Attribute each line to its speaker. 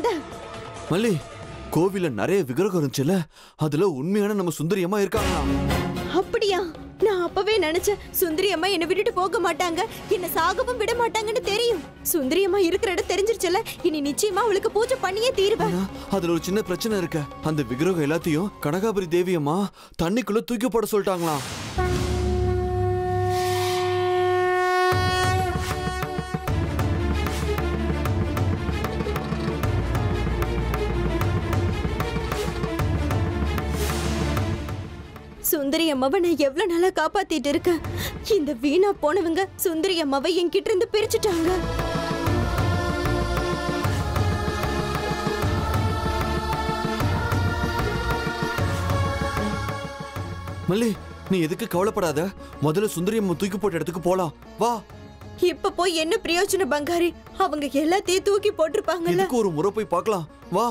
Speaker 1: வந்த?
Speaker 2: மல்லி, கோவில நிறைய விக்கிரகம் இருந்துச்சுல, அதுல உண்மையான நம்ம சுந்தரி அம்மா இருக்காங்களா?
Speaker 1: அப்படியா? நான் அப்பவே நினைச்சேன் சுந்தரி அம்மா என்ன விட்டுட்டு போக மாட்டாங்க, என்ன சாகவும் விட மாட்டாங்கன்னு தெரியும். சுந்தரி அம்மா இருக்கிற இடம் தெரிஞ்சிருச்சுல, இனி நிச்சயமா அவளுக்கு பூஜை பண்ணியே தீருவேன்.
Speaker 2: அதுல ஒரு சின்ன பிரச்சனை இருக்கு. அந்த விக்கிரகம் எல்லாத்தையும் கனகாபுரி தேவி அம்மா தண்ணிக்குள்ள தூக்கி போட சொல்லிட்டாங்களாம்.
Speaker 1: சுந்தரி அம்மாவை நான் எவ்வளவு நாளா காப்பாத்திட்டு இருக்கேன். இந்த வீணா போனவங்க சுந்தரி அம்மாவை என்கிட்ட இருந்து பிரிச்சுட்டாங்க.
Speaker 2: மல்லி, நீ எதுக்கு கவலைப்படாத. முதல்ல சுந்தரி அம்மா தூக்கி போட்ட இடத்துக்கு போலாம், வா.
Speaker 1: இப்ப போய் என்ன பிரயோஜனம் பங்காரி? அவங்க எல்லாத்தையும் தூக்கி போட்டிருப்பாங்கல்ல.
Speaker 2: இதுக்கு ஒரு முறை போய் பார்க்கலாம், வா.